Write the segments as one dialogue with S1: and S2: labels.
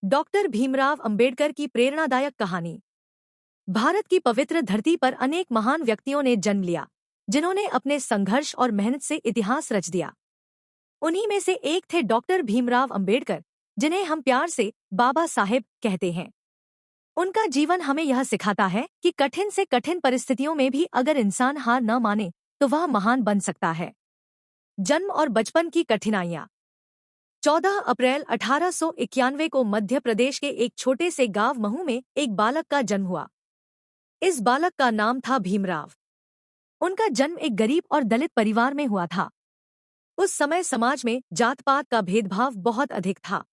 S1: Doctor Bhimrao Ambedkar की प्रेरणादायक कहानी। भारत की पवित्र धरती पर अनेक महान व्यक्तियों ने जन्म लिया, जिन्होंने अपने संघर्ष और मेहनत से इतिहास रच दिया। उन्हीं में से एक थे डॉक्टर भीमराव अंबेडकर, जिन्हें हम प्यार से बाबा साहेब कहते हैं। उनका जीवन हमें यह सिखाता है कि कठिन से कठिन परिस्थितियों में भी अगर इंसान हार न माने तो वह महान बन सकता है। जन्म और बचपन की कठिनाइयाँ। 14 अप्रैल 1891 को मध्य प्रदेश के एक छोटे से गांव महू में एक बालक का जन्म हुआ। इस बालक का नाम था भीमराव। उनका जन्म एक गरीब और दलित परिवार में हुआ था। उस समय समाज में जात पात का भेदभाव बहुत अधिक था।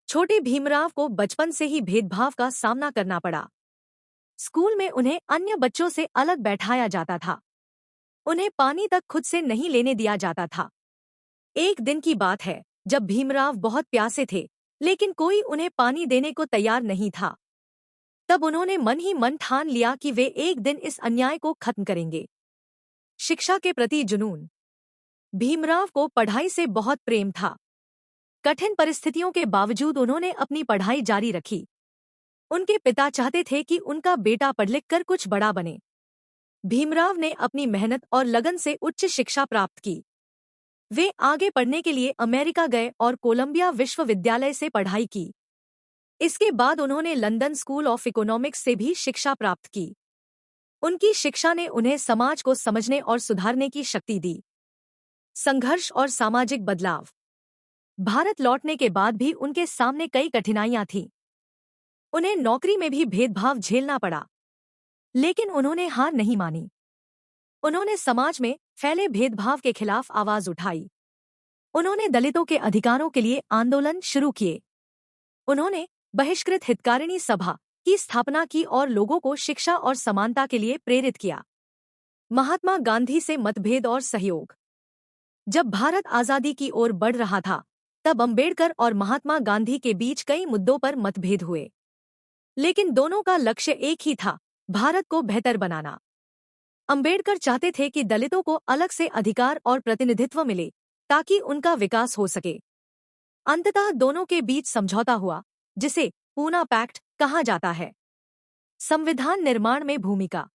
S1: छोटे भीमराव को बचपन से ही भेदभाव का सामना करना पड़ा। स्कूल में उन्हें अन्य बच्चों से अलग बैठाया जाता था। उन्हें पानी तक खुद से नहीं लेने दिया जाता था। एक दिन की बात है जब भीमराव बहुत प्यासे थे, लेकिन कोई उन्हें पानी देने को तैयार नहीं था। तब उन्होंने मन ही मन ठान लिया कि वे एक दिन इस अन्याय को खत्म करेंगे। शिक्षा के प्रति जुनून। भीमराव को पढ़ाई से बहुत प्रेम था। कठिन परिस्थितियों के बावजूद उन्होंने अपनी पढ़ाई जारी रखी। उनके पिता चाहते थे कि उनका बेटा पढ़ लिख कर कुछ बड़ा बने। भीमराव ने अपनी मेहनत और लगन से उच्च शिक्षा प्राप्त की। वे आगे पढ़ने के लिए अमेरिका गए और कोलंबिया विश्वविद्यालय से पढ़ाई की। इसके बाद उन्होंने लंदन स्कूल ऑफ इकोनॉमिक्स से भी शिक्षा प्राप्त की। उनकी शिक्षा ने उन्हें समाज को समझने और सुधारने की शक्ति दी। संघर्ष और सामाजिक बदलाव। भारत लौटने के बाद भी उनके सामने कई कठिनाइयां थीं। उन्हें नौकरी में भी भेदभाव झेलना पड़ा, लेकिन उन्होंने हार नहीं मानी। उन्होंने समाज में फैले भेदभाव के खिलाफ आवाज उठाई। उन्होंने दलितों के अधिकारों के लिए आंदोलन शुरू किए। उन्होंने बहिष्कृत हितकारिणी सभा की स्थापना की और लोगों को शिक्षा और समानता के लिए प्रेरित किया। महात्मा गांधी से मतभेद और सहयोग। जब भारत आजादी की ओर बढ़ रहा था, तब अंबेडकर और महात्मा गांधी के बीच कई मुद्दों पर मतभेद हुए, लेकिन दोनों का लक्ष्य एक ही था, भारत को बेहतर बनाना। अंबेडकर चाहते थे कि दलितों को अलग से अधिकार और प्रतिनिधित्व मिले, ताकि उनका विकास हो सके। अंततः दोनों के बीच समझौता हुआ, जिसे पूना पैक्ट कहा जाता है। संविधान निर्माण में भूमिका।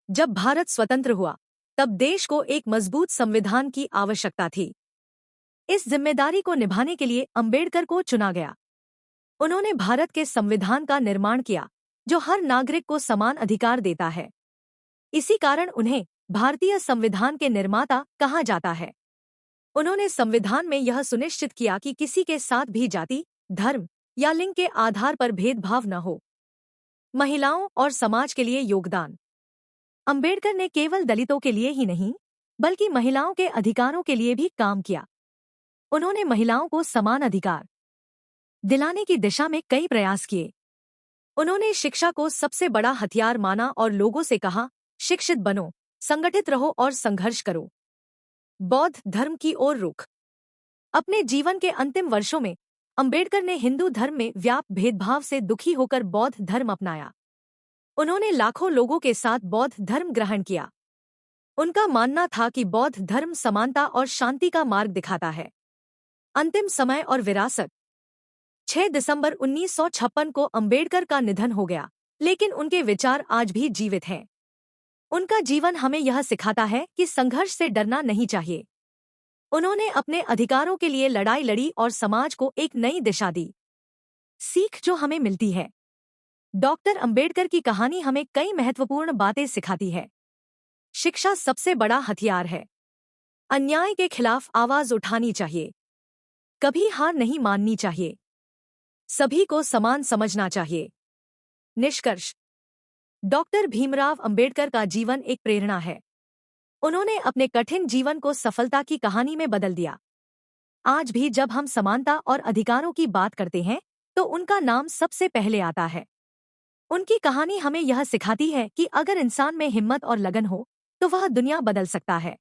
S1: जब भारत स्वतंत्र हुआ, तब देश को एक मजबूत संविधान की आवश्यकता थी। इस जिम्मेदारी को निभाने के लिए अंबेडकर को चुना गया। उन्होंने भारत के संविधान का निर्माण किया, जो हर नागरिक को समान अधिकार देता है। इसी कारण उन्हें भारतीय संविधान के निर्माता कहा जाता है। उन्होंने संविधान में यह सुनिश्चित किया कि किसी के साथ भी जाति, धर्म या लिंग के आधार पर भेदभाव न हो। महिलाओं और समाज के लिए योगदान। अंबेडकर ने केवल दलितों के लिए ही नहीं, बल्कि महिलाओं के अधिकारों के लिए भी काम किया। उन्होंने महिलाओं को समान अधिकार दिलाने की दिशा में कई प्रयास किए। उन्होंने शिक्षा को सबसे बड़ा हथियार माना और लोगों से कहा, शिक्षित बनो, संगठित रहो और संघर्ष करो। बौद्ध धर्म की ओर रुख। अपने जीवन के अंतिम वर्षों में अंबेडकर ने हिंदू धर्म में व्याप्त भेदभाव से दुखी होकर बौद्ध धर्म अपनाया। उन्होंने लाखों लोगों के साथ बौद्ध धर्म ग्रहण किया। उनका मानना था कि बौद्ध धर्म समानता और शांति का मार्ग दिखाता है। अंतिम समय और विरासत। 6 दिसंबर 1956 को अंबेडकर का निधन हो गया, लेकिन उनके विचार आज भी जीवित हैं। उनका जीवन हमें यह सिखाता है कि संघर्ष से डरना नहीं चाहिए। उन्होंने अपने अधिकारों के लिए लड़ाई लड़ी और समाज को एक नई दिशा दी। सीख जो हमें मिलती है। डॉक्टर अंबेडकर की कहानी हमें कई महत्वपूर्ण बातें सिखाती है। शिक्षा सबसे बड़ा हथियार है। अन्याय के खिलाफ आवाज उठानी चाहिए। कभी हार नहीं माननी चाहिए। सभी को समान समझना चाहिए। निष्कर्ष। डॉक्टर भीमराव अंबेडकर का जीवन एक प्रेरणा है। उन्होंने अपने कठिन जीवन को सफलता की कहानी में बदल दिया। आज भी जब हम समानता और अधिकारों की बात करते हैं, तो उनका नाम सबसे पहले आता है। उनकी कहानी हमें यह सिखाती है कि अगर इंसान में हिम्मत और लगन हो, तो वह दुनिया बदल सकता है।